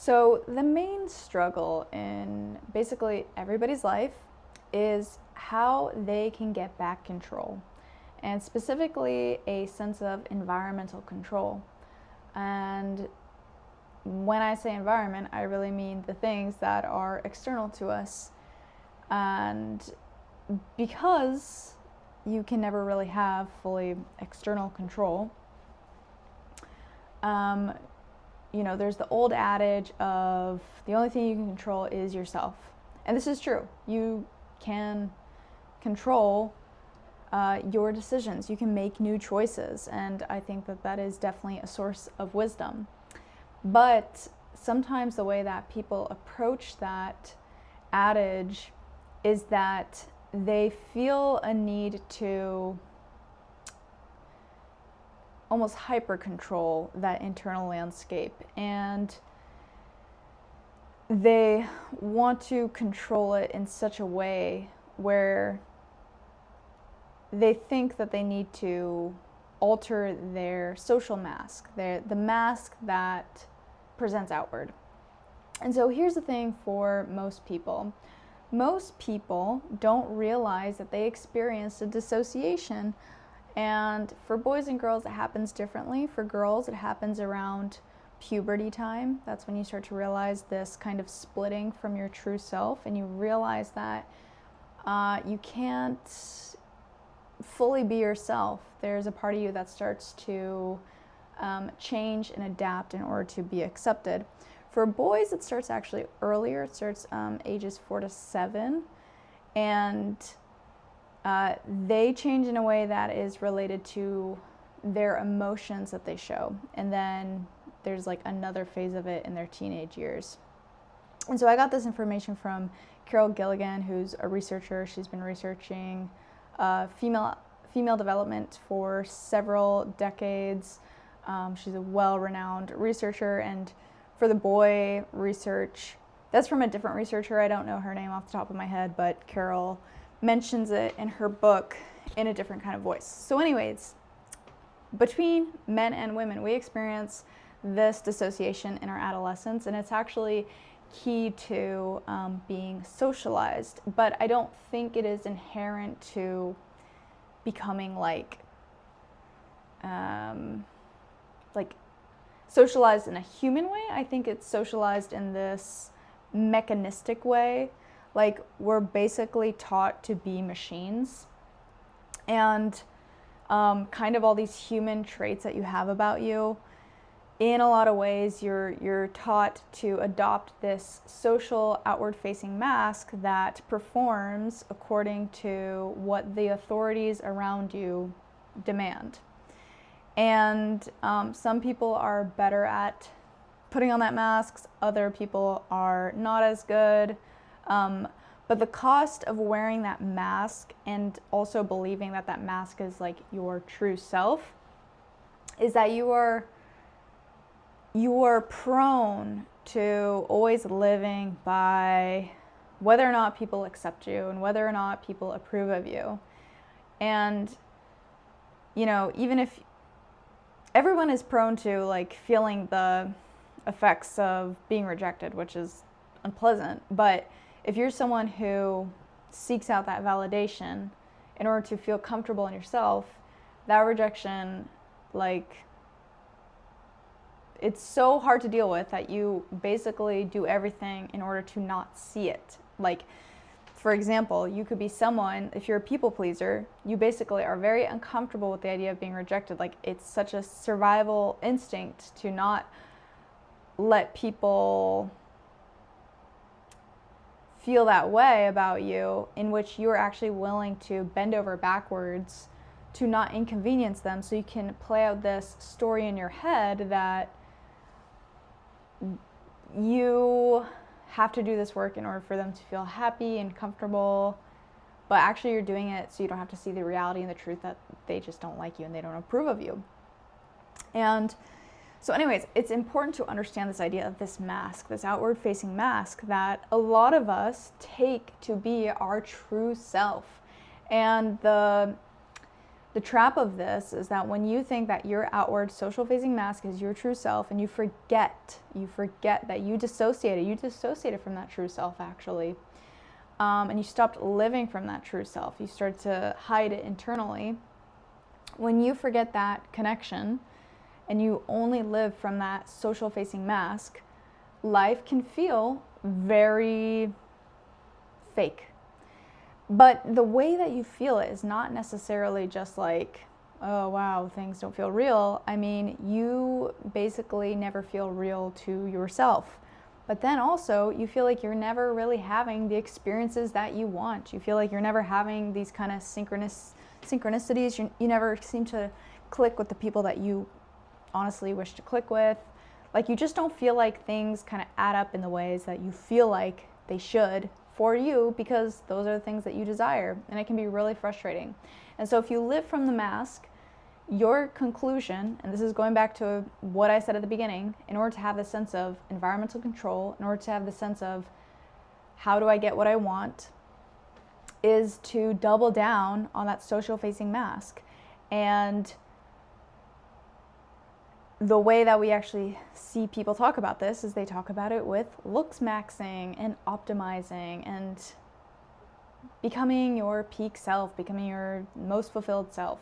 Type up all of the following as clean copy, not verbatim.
So, the main struggle in basically everybody's life is how they can get back control, and specifically a sense of environmental control. And when I say environment, I really mean the things that are external to us. And because you can never really have fully external control, um, there's the old adage of the only thing you can control is yourself. And this is true. You can control your decisions. You can make new choices. And I think that that is definitely a source of wisdom. But sometimes the way that people approach that adage is that they feel a need to almost hyper control that internal landscape, and they want to control it in such a way where they think that they need to alter their social mask, the mask that presents outward. And so here's the thing for most people. Most people don't realize that they experienced a dissociation. And for boys and girls, it happens differently. For girls, it happens around puberty time. That's when you start to realize this kind of splitting from your true self, and you realize that you can't fully be yourself. There's a part of you that starts to change and adapt in order to be accepted. For boys, it starts actually earlier. It starts ages 4 to 7, and they change in a way that is related to their emotions that they show. And then there's like another phase of it in their teenage years. And so I got this information from Carol Gilligan, who's a researcher. She's been researching female development for several decades. She's a well-renowned researcher. And for the boy research, that's from a different researcher. I don't know her name off the top of my head, but Carol mentions it in her book in a different kind of voice. So anyways, between men and women, we experience this dissociation in our adolescence, and it's actually key to being socialized. But I don't think it is inherent to becoming like socialized in a human way. I think it's socialized in this mechanistic way. Like, we're basically taught to be machines, and kind of all these human traits that you have about you, in a lot of ways you're taught to adopt this social outward-facing mask that performs according to what the authorities around you demand. And some people are better at putting on that mask, other people are not as good. But the cost of wearing that mask and also believing that that mask is like your true self is that you are prone to always living by whether or not people accept you and whether or not people approve of you. And, even if everyone is prone to like feeling the effects of being rejected, which is unpleasant, but if you're someone who seeks out that validation in order to feel comfortable in yourself, that rejection, it's so hard to deal with that you basically do everything in order to not see it. Like, for example, you could be someone, if you're a people pleaser, you basically are very uncomfortable with the idea of being rejected. Like, it's such a survival instinct to not let people feel that way about you, in which you're actually willing to bend over backwards to not inconvenience them, so you can play out this story in your head that you have to do this work in order for them to feel happy and comfortable, but actually you're doing it so you don't have to see the reality and the truth that they just don't like you and they don't approve of you. And so anyways, it's important to understand this idea of this mask, this outward-facing mask that a lot of us take to be our true self. And the The trap of this is that when you think that your outward social facing mask is your true self, and you forget that you dissociated from that true self actually, and you stopped living from that true self. You start to hide it internally. When you forget that connection and you only live from that social facing mask, life can feel very fake. But the way that you feel it is not necessarily just like, oh wow, things don't feel real. I mean, you basically never feel real to yourself. But then also, you feel like you're never really having the experiences that you want. You feel like you're never having these kind of synchronicities. You never seem to click with the people that you honestly wish to click with. Like, you just don't feel like things kind of add up in the ways that you feel like they should for you, because those are the things that you desire, and it can be really frustrating. And so if you live from the mask, your conclusion, and this is going back to what I said at the beginning, in order to have the sense of environmental control, in order to have the sense of how do I get what I want, is to double down on that social facing mask. And the way that we actually see people talk about this is they talk about it with looks maxing and optimizing and becoming your peak self, becoming your most fulfilled self.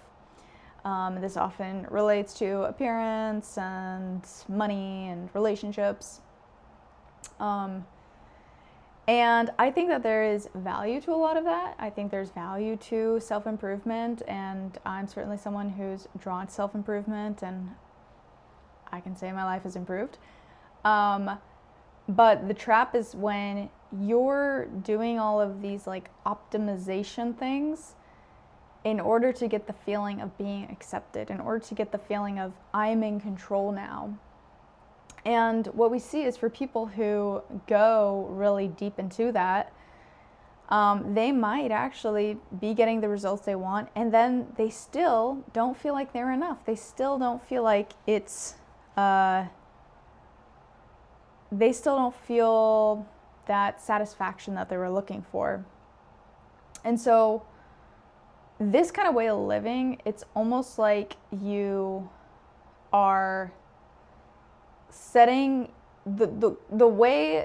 This often relates to appearance and money and relationships. And I think that there is value to a lot of that. I think there's value to self-improvement, and I'm certainly someone who's drawn to self-improvement, and I can say my life has improved. But the trap is when you're doing all of these like optimization things in order to get the feeling of being accepted, in order to get the feeling of I'm in control now. And what we see is for people who go really deep into that, they might actually be getting the results they want, and then they still don't feel like they're enough. They still don't feel like it's, they still don't feel that satisfaction that they were looking for. And so this kind of way of living, it's almost like you are setting the way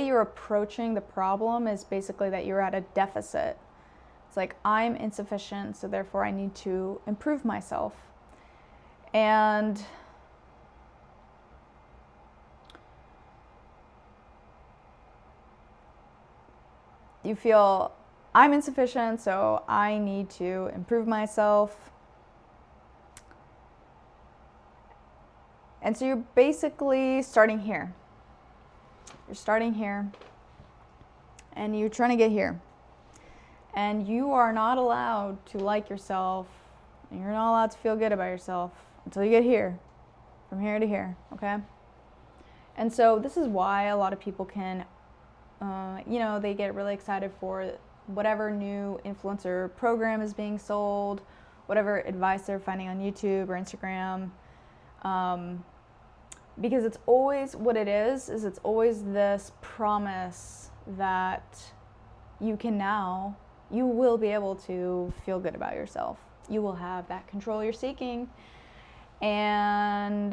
you're approaching the problem is basically that you're at a deficit. It's like, I'm insufficient, so therefore I need to improve myself. And you feel, I'm insufficient, so I need to improve myself. And so you're basically starting here. You're starting here, and you're trying to get here. And you are not allowed to like yourself, and you're not allowed to feel good about yourself until you get here, from here to here, okay? And so this is why a lot of people can, they get really excited for whatever new influencer program is being sold, whatever advice they're finding on YouTube or Instagram. Because it's always what it is it's always this promise that you will be able to feel good about yourself. You will have that control you're seeking. And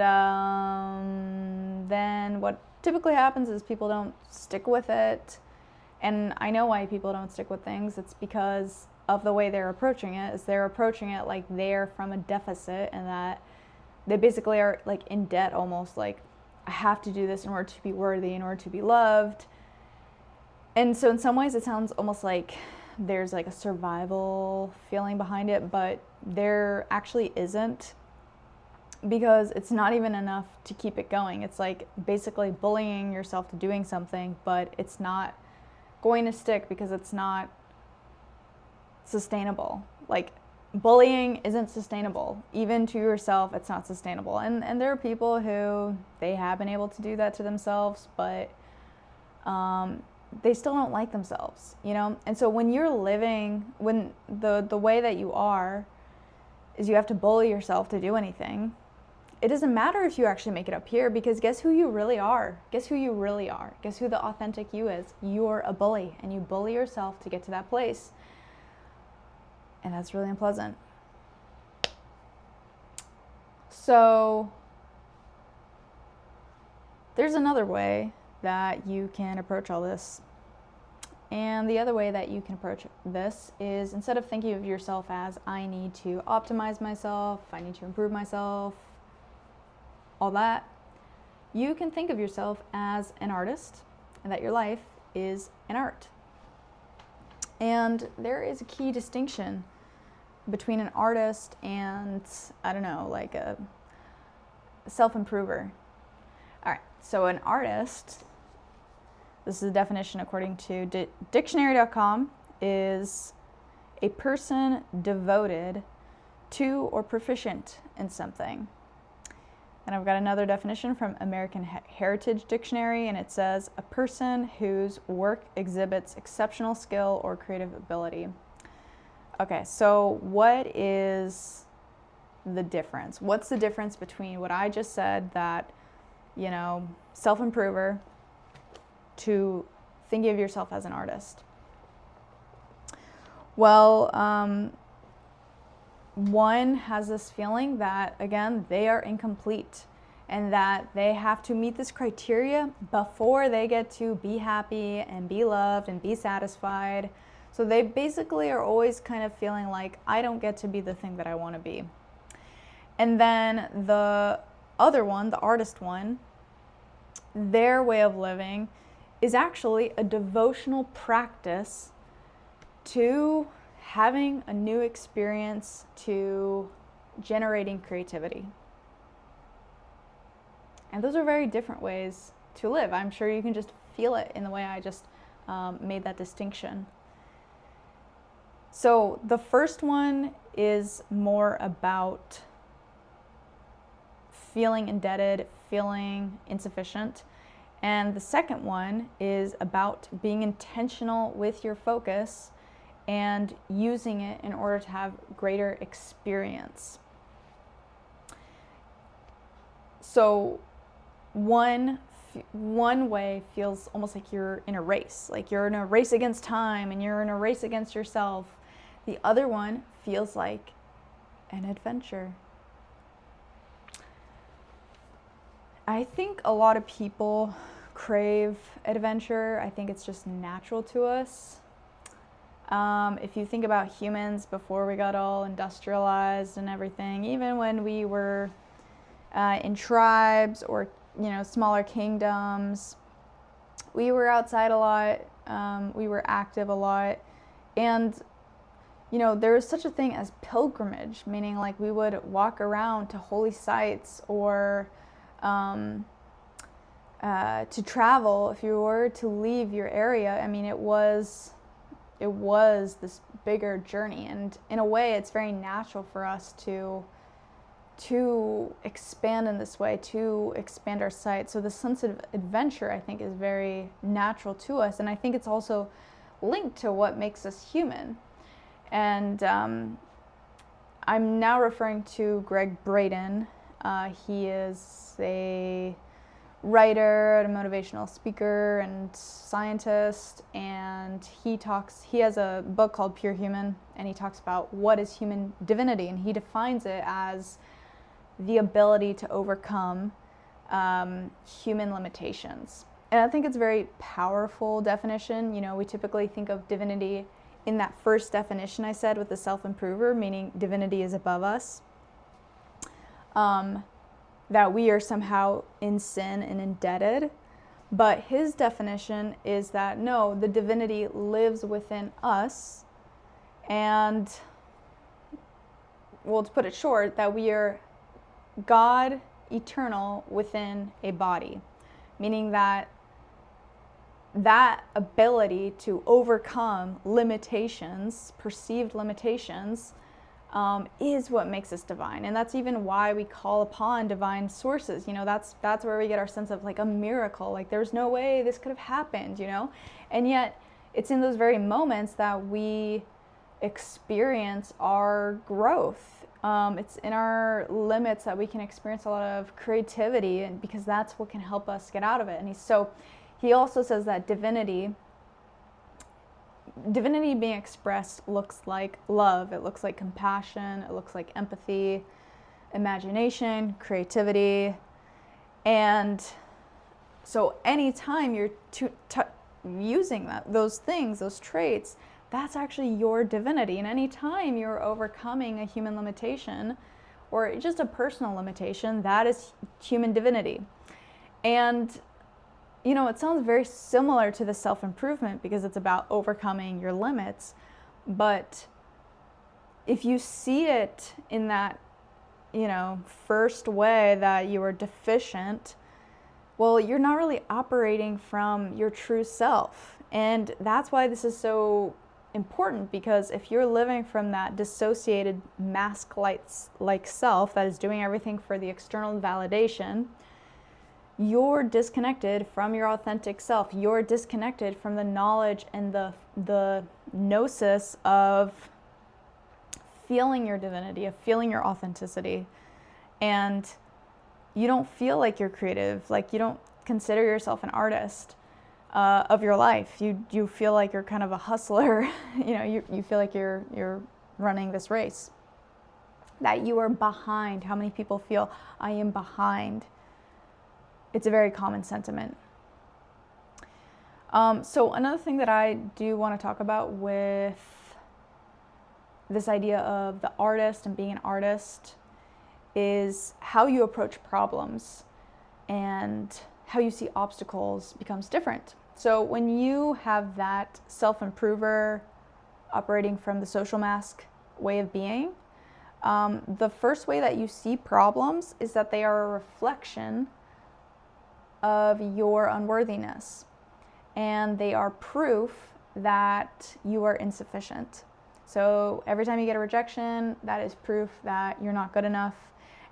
then what typically happens is people don't stick with it. And I know why people don't stick with things. It's because of the way they're approaching it. Is they're approaching it like they're from a deficit, and that they basically are like in debt almost, like, I have to do this in order to be worthy, in order to be loved. And so in some ways it sounds almost like there's like a survival feeling behind it, but there actually isn't, because it's not even enough to keep it going. It's like basically bullying yourself to doing something, but it's not going to stick because it's not sustainable. Like, bullying isn't sustainable. Even to yourself, it's not sustainable. And there are people who, they have been able to do that to themselves, but they still don't like themselves, you know? And so when you're living, when the way that you are is you have to bully yourself to do anything, it doesn't matter if you actually make it up here, because guess who you really are? Guess who you really are? Guess who the authentic you is? You're a bully, and you bully yourself to get to that place. And that's really unpleasant. So there's another way that you can approach all this. And the other way that you can approach this is, instead of thinking of yourself as, I need to optimize myself, I need to improve myself, all that, you can think of yourself as an artist and that your life is an art. And there is a key distinction between an artist and, I don't know, like a self-improver. All right, so an artist, this is the definition according to dictionary.com, is a person devoted to or proficient in something. And I've got another definition from American Heritage Dictionary, and it says, a person whose work exhibits exceptional skill or creative ability. Okay, so what is the difference? What's the difference between what I just said, that, you know, self-improver, to thinking of yourself as an artist? Well, one has this feeling that, again, they are incomplete and that they have to meet this criteria before they get to be happy and be loved and be satisfied. So they basically are always kind of feeling like, I don't get to be the thing that I want to be. And then the other one, the artist one, their way of living is actually a devotional practice to having a new experience, to generating creativity. And those are very different ways to live. I'm sure you can just feel it in the way I just made that distinction. So the first one is more about feeling indebted, feeling insufficient. And the second one is about being intentional with your focus and using it in order to have greater experience. So one way feels almost like you're in a race, like you're in a race against time and you're in a race against yourself. The other one feels like an adventure. I think a lot of people crave adventure. I think it's just natural to us. If you think about humans before we got all industrialized and everything, even when we were in tribes or, you know, smaller kingdoms, we were outside a lot, we were active a lot, and, you know, there was such a thing as pilgrimage, meaning like we would walk around to holy sites or to travel. If you were to leave your area, I mean, it was this bigger journey, and in a way it's very natural for us to expand in this way, to expand our sight. So the sense of adventure, I think, is very natural to us, and I think it's also linked to what makes us human. And I'm now referring to Gregg Braden. He is a writer, a motivational speaker, and scientist, and he has a book called Pure Human, and he talks about what is human divinity, and he defines it as the ability to overcome human limitations. And I think it's a very powerful definition. You know, we typically think of divinity in that first definition I said with the self-improver, meaning divinity is above us. That we are somehow in sin and indebted. But his definition is that no, the divinity lives within us, and, well, to put it short, that we are God eternal within a body, meaning that ability to overcome limitations, perceived limitations, is what makes us divine. And that's even why we call upon divine sources. You know, that's where we get our sense of like a miracle, like there's no way this could have happened, you know. And yet it's in those very moments that we experience our growth. It's in our limits that we can experience a lot of creativity, and because that's what can help us get out of it. And he also says that divinity being expressed looks like love, it looks like compassion, it looks like empathy, imagination, creativity. And so anytime you're using those things, those traits, that's actually your divinity. And anytime you're overcoming a human limitation or just a personal limitation, that is human divinity. And it sounds very similar to the self-improvement because it's about overcoming your limits. But if you see it in that, first way that you are deficient, well, you're not really operating from your true self. And that's why this is so important, because if you're living from that dissociated mask-like self that is doing everything for the external validation, you're disconnected from your authentic self. You're disconnected from the knowledge and the gnosis of feeling your divinity, of feeling your authenticity. And you don't feel like you're creative, like you don't consider yourself an artist of your life. You feel like you're kind of a hustler. You feel like you're running this race, that you are behind. How many people feel I am behind? It's a very common sentiment. So another thing that I do want to talk about with this idea of the artist and being an artist is how you approach problems and how you see obstacles becomes different. So when you have that self-improver operating from the social mask way of being, the first way that you see problems is that they are a reflection of your unworthiness, and they are proof that you are insufficient. So every time you get a rejection, that is proof that you're not good enough.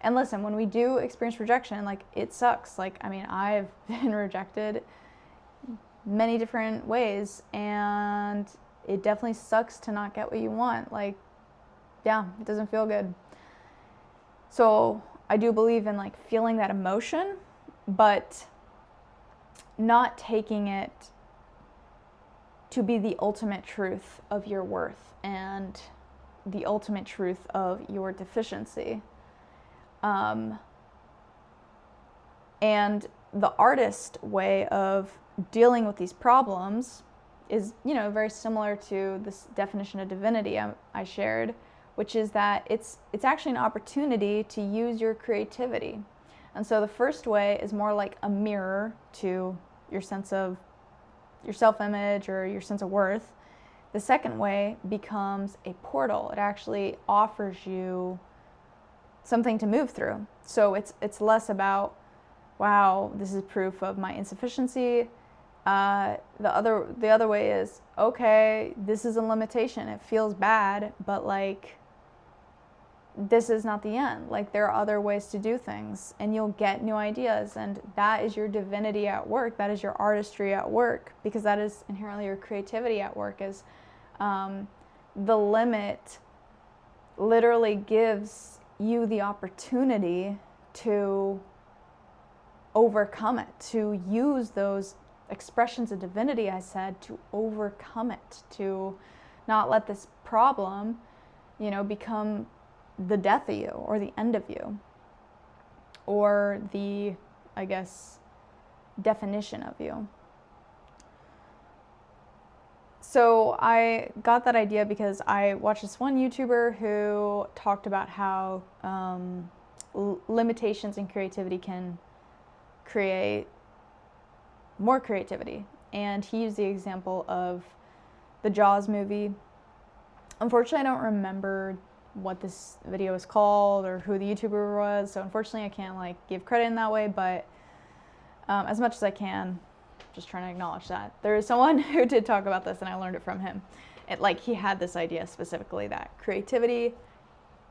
And listen, when we do experience rejection, it sucks. I've been rejected many different ways, and it definitely sucks to not get what you want. It doesn't feel good. So I do believe in feeling that emotion, but not taking it to be the ultimate truth of your worth and the ultimate truth of your deficiency. And the artist way of dealing with these problems is, very similar to this definition of divinity I shared, which is that it's actually an opportunity to use your creativity. And so the first way is more like a mirror to your sense of your self-image or your sense of worth. The second way becomes a portal. It actually offers you something to move through. So it's less about, wow, this is proof of my insufficiency. The other way is, okay, this is a limitation. It feels bad, but this is not the end. There are other ways to do things, and you'll get new ideas, and that is your divinity at work. That is your artistry at work, because that is inherently your creativity at work. Is the limit literally gives you the opportunity to overcome it, to use those expressions of divinity I said, to overcome it, to not let this problem, become the death of you or the end of you, or the, definition of you. So I got that idea because I watched this one YouTuber who talked about how limitations in creativity can create more creativity. And he used the example of the Jaws movie. Unfortunately, I don't remember what this video is called or who the YouTuber was, so unfortunately I can't give credit in that way, but as much as I can, just trying to acknowledge that there is someone who did talk about this, and I learned it from him. He had this idea specifically that creativity,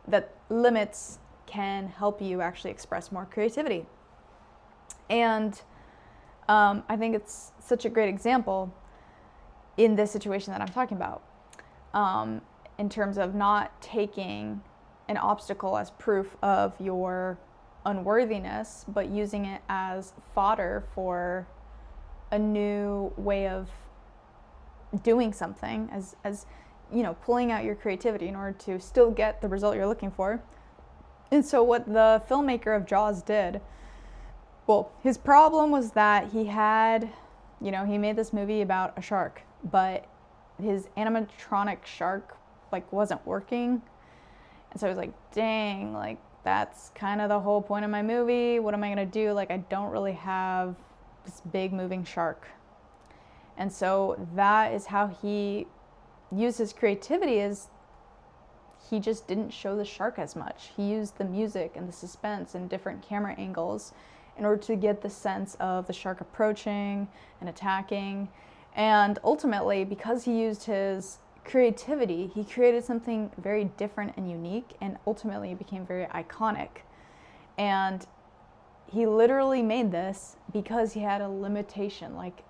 that limits can help you actually express more creativity. And I think it's such a great example in this situation that I'm talking about, in terms of not taking an obstacle as proof of your unworthiness, but using it as fodder for a new way of doing something, as pulling out your creativity in order to still get the result you're looking for, And so what the filmmaker of Jaws did, well, his problem was that he had, you know, he made this movie about a shark, but his animatronic shark like wasn't working. And so I was like, dang, like that's kind of the whole point of my movie. What am I gonna do? Like I don't really have this big moving shark. And so that is how he used his creativity, is he just didn't show the shark as much. He used the music and the suspense and different camera angles in order to get the sense of the shark approaching and attacking. And ultimately, because he used his creativity, he created something very different and unique, and ultimately it became very iconic. And he literally made this because he had a limitation. Like,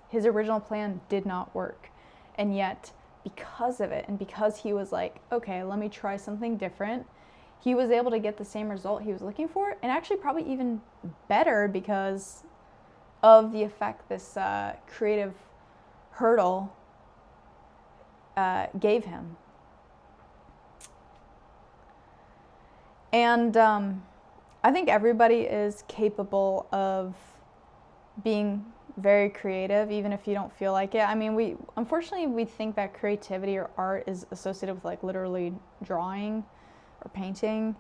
his original plan did not work. And yet, because of it, and because he was like, okay, let me try something different, he was able to get the same result he was looking for, and actually probably even better because of the effect this creative hurdle gave him. And I think everybody is capable of being very creative, even if you don't feel like it. I mean, unfortunately we think that creativity or art is associated with like literally drawing or painting.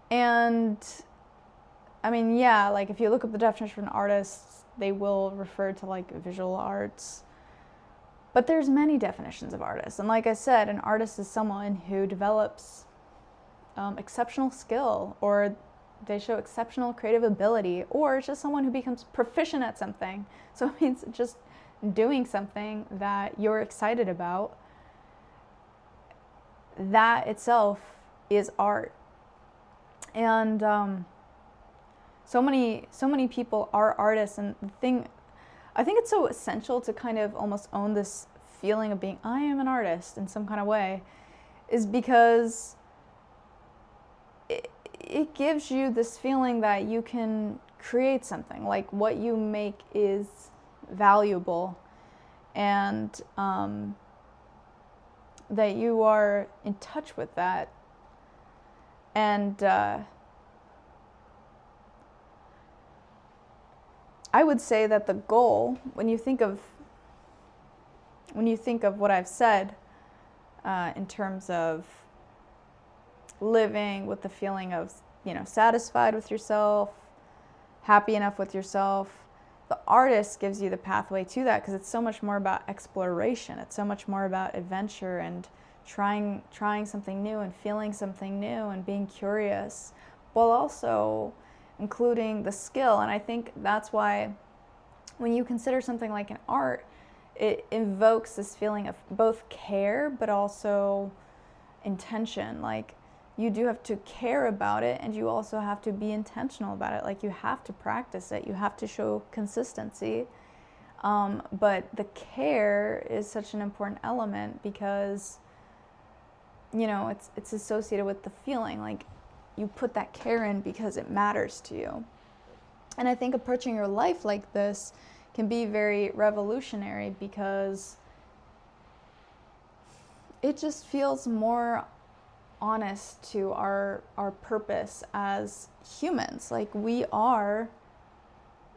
And I mean, yeah, like if you look up the definition for an artist, they will refer to like visual arts. But there's many definitions of artists. And like I said, an artist is someone who develops exceptional skill, or they show exceptional creative ability, or it's just someone who becomes proficient at something. So it means just doing something that you're excited about. That itself is art. And so many people are artists, and the thing, I think it's so essential to kind of almost own this feeling of being, I am an artist in some kind of way, is because it gives you this feeling that you can create something, like what you make is valuable, and that you are in touch with that. And I would say that the goal, when you think of what I've said in terms of living with the feeling of, you know, satisfied with yourself, happy enough with yourself, the artist gives you the pathway to that, because it's so much more about exploration. It's so much more about adventure and trying something new and feeling something new and being curious, while also including the skill. And I think that's why when you consider something like an art, it invokes this feeling of both care but also intention. Like, you do have to care about it, and you also have to be intentional about it. Like, you have to practice it, you have to show consistency. But the care is such an important element because, you know, it's associated with the feeling. Like, you put that care in because it matters to you. And I think approaching your life like this can be very revolutionary, because it just feels more honest to our purpose as humans. Like, we are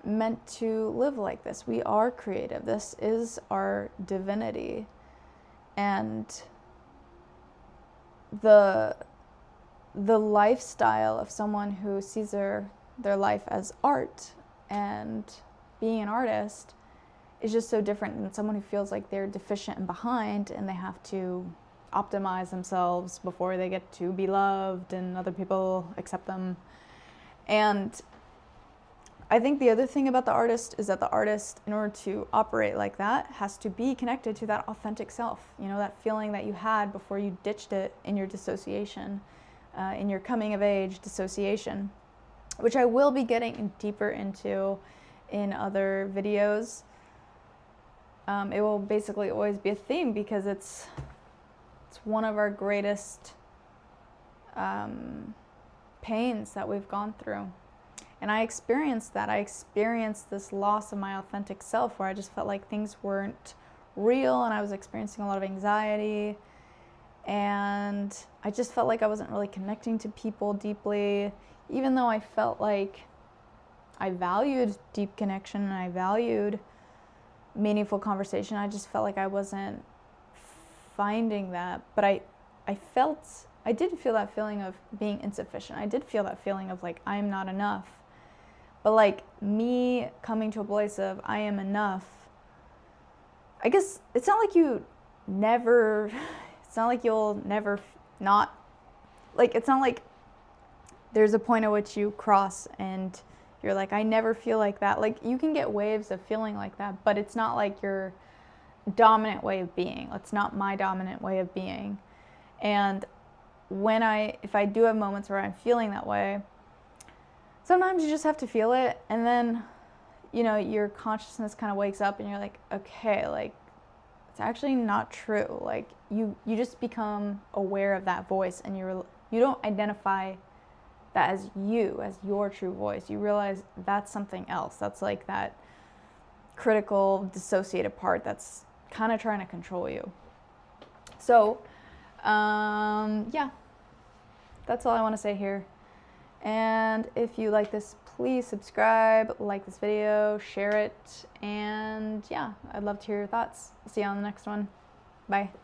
meant to live like this. We are creative. This is our divinity. And the lifestyle of someone who sees their life as art and being an artist is just so different than someone who feels like they're deficient and behind, and they have to optimize themselves before they get to be loved and other people accept them. And I think the other thing about the artist is that the artist, in order to operate like that, has to be connected to that authentic self. You know, that feeling that you had before you ditched it in your dissociation, in your coming of age dissociation, which I will be getting deeper into in other videos. It will basically always be a theme, because it's one of our greatest pains that we've gone through. And I experienced that. I experienced this loss of my authentic self, where I just felt like things weren't real, and I was experiencing a lot of anxiety. And I just felt like I wasn't really connecting to people deeply, even though I felt like I valued deep connection and I valued meaningful conversation. I just felt like I wasn't finding that. But I did feel that feeling of being insufficient. I did feel that feeling of like, I am not enough. But like me coming to a place of I am enough, I guess it's not like you never, it's not like you'll never not, like, it's not like there's a point at which you cross and you're like, I never feel like that. Like, you can get waves of feeling like that, but it's not like your dominant way of being. It's not my dominant way of being. And if I do have moments where I'm feeling that way, sometimes you just have to feel it, and then, your consciousness kind of wakes up and you're like, okay, like, it's actually not true. Like, you just become aware of that voice, and you don't identify that as your true voice. You realize that's something else. That's like that critical, dissociated part that's kind of trying to control you. So, yeah, that's all I want to say here. And if you like this, please subscribe, like this video, share it, and yeah, I'd love to hear your thoughts. See you on the next one. Bye.